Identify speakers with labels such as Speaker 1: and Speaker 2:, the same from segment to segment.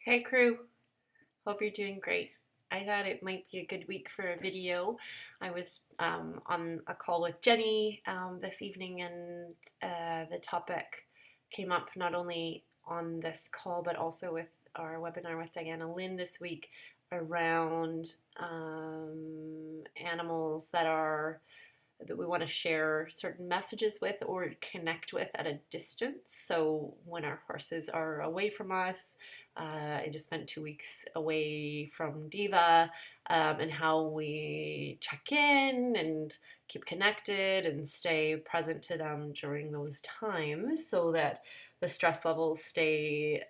Speaker 1: Hey crew, hope you're doing great. I thought it might be a good week for a video. I was on a call with Jenny this evening, and the topic came up not only on this call but also with our webinar with Diana Lynn this week around animals that we want to share certain messages with or connect with at a distance. So when our horses are away from us, I just spent 2 weeks away from Diva, and how we check in and keep connected and stay present to them during those times so that the stress levels stay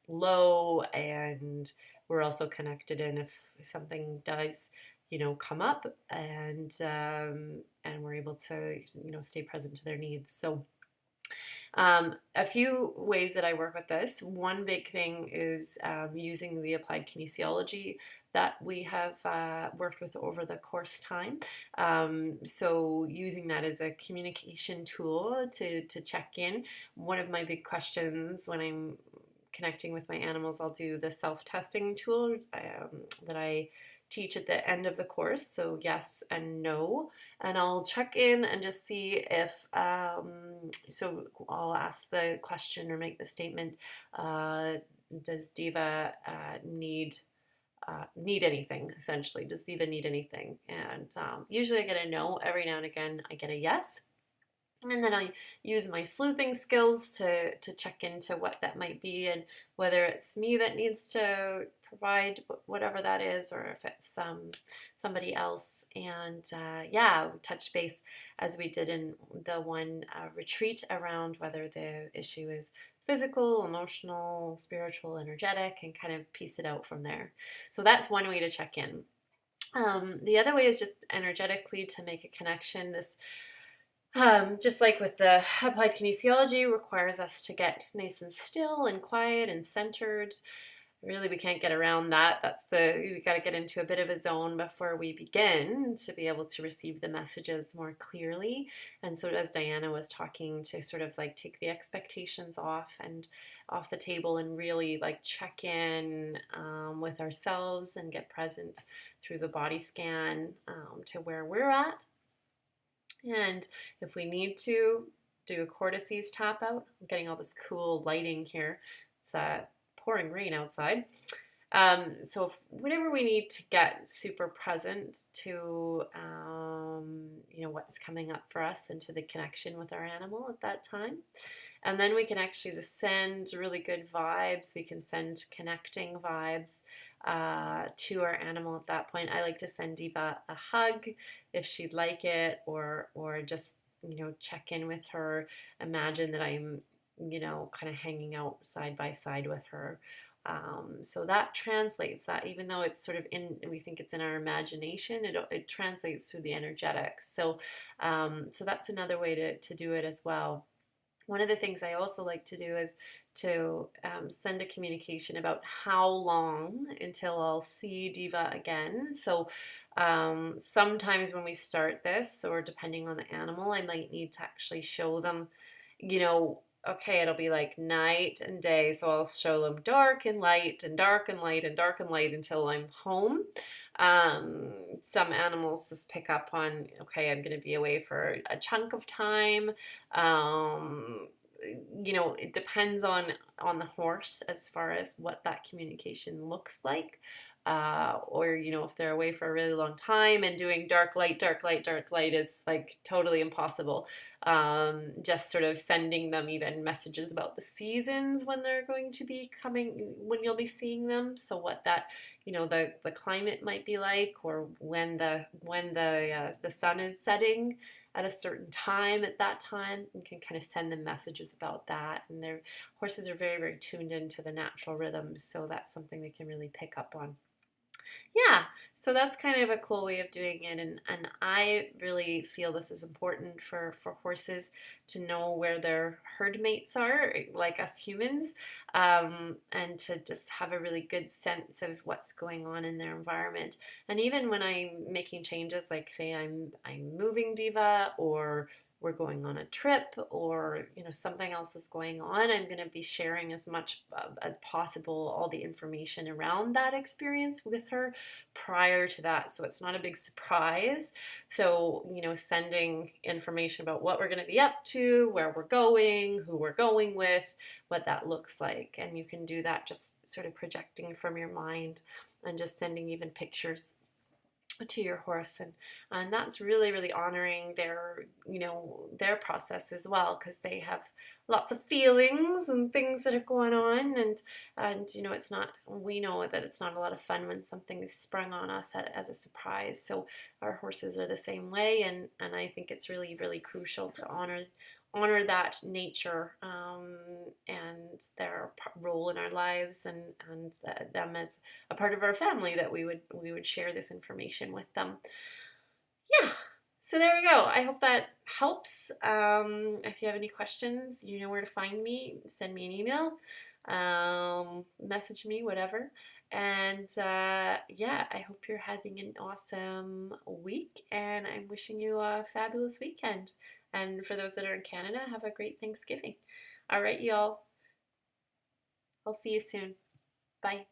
Speaker 1: low, and we're also connected in if something does come up, and we're able to stay present to their needs. So a few ways that I work with this. One big thing is using the applied kinesiology that we have worked with over the course time. So using that as a communication tool to check in. One of my big questions when I'm connecting with my animals, I'll do the self-testing tool that I teach at the end of the course, so yes and no, and I'll check in and just see if so I'll ask the question or make the statement, does Diva need anything, essentially? Does Diva need anything? And usually I get a no. Every now and again I get a yes. And then I use my sleuthing skills to check into what that might be and whether it's me that needs to provide whatever that is, or if it's somebody else. And yeah, touch base as we did in the one retreat around whether the issue is physical, emotional, spiritual, energetic, and kind of piece it out from there. So that's one way to check in. The other way is just energetically to make a connection. This just like with the applied kinesiology, requires us to get nice and still and quiet and centered. Really, we can't get around that. We got to get into a bit of a zone before we begin to be able to receive the messages more clearly. And so as Diana was talking, to sort of like take the expectations off the table and really like check in with ourselves and get present through the body scan to where we're at. And if we need to do a cortices tap out, I'm getting all this cool lighting here. It's pouring rain outside. So whatever we need to get super present to, what's coming up for us and to the connection with our animal at that time. And then we can actually just send really good vibes. We can send connecting vibes to our animal at that point. I like to send Diva a hug if she'd like it, or just check in with her. Imagine that I'm kind of hanging out side by side with her. So that translates that, even though it's sort of we think it's in our imagination, it translates through the energetics. So that's another way to do it as well. One of the things I also like to do is to send a communication about how long until I'll see Diva again. So sometimes when we start this, or depending on the animal, I might need to actually show them, okay, it'll be like night and day. So I'll show them dark and light and dark and light and dark and light until I'm home. Some animals just pick up on, okay, I'm going to be away for a chunk of time. It depends on the horse as far as what that communication looks like. Or if they're away for a really long time, and doing dark light, dark light, dark light is like totally impossible. Just sort of sending them even messages about the seasons when they're going to be coming, when you'll be seeing them. So what that, the climate might be like, or when the sun is setting at a certain time at that time, and can kind of send them messages about that. And their horses are very, very tuned into the natural rhythms, so that's something they can really pick up on. Yeah, so that's kind of a cool way of doing it, and I really feel this is important for horses to know where their herd mates are, like us humans, and to just have a really good sense of what's going on in their environment. And even when I'm making changes, like say I'm moving Diva, or we're going on a trip, or something else is going on, I'm going to be sharing as much as possible, all the information around that experience with her prior to that, so it's not a big surprise. So sending information about what we're going to be up to, where we're going, who we're going with, what that looks like. And you can do that just sort of projecting from your mind and just sending even pictures to your horse, and that's really, really honoring their process as well, because they have lots of feelings and things that are going on, and it's not, we know that it's not a lot of fun when something is sprung on us as a surprise. So our horses are the same way, and I think it's really, really crucial to honor that nature, and their role in our lives, and them as a part of our family, that we would share this information with them. Yeah, so there we go. I hope that helps. If you have any questions, you know where to find me. Send me an email, message me, whatever. And yeah, I hope you're having an awesome week, and I'm wishing you a fabulous weekend. And for those that are in Canada, have a great Thanksgiving. All right, y'all. I'll see you soon. Bye.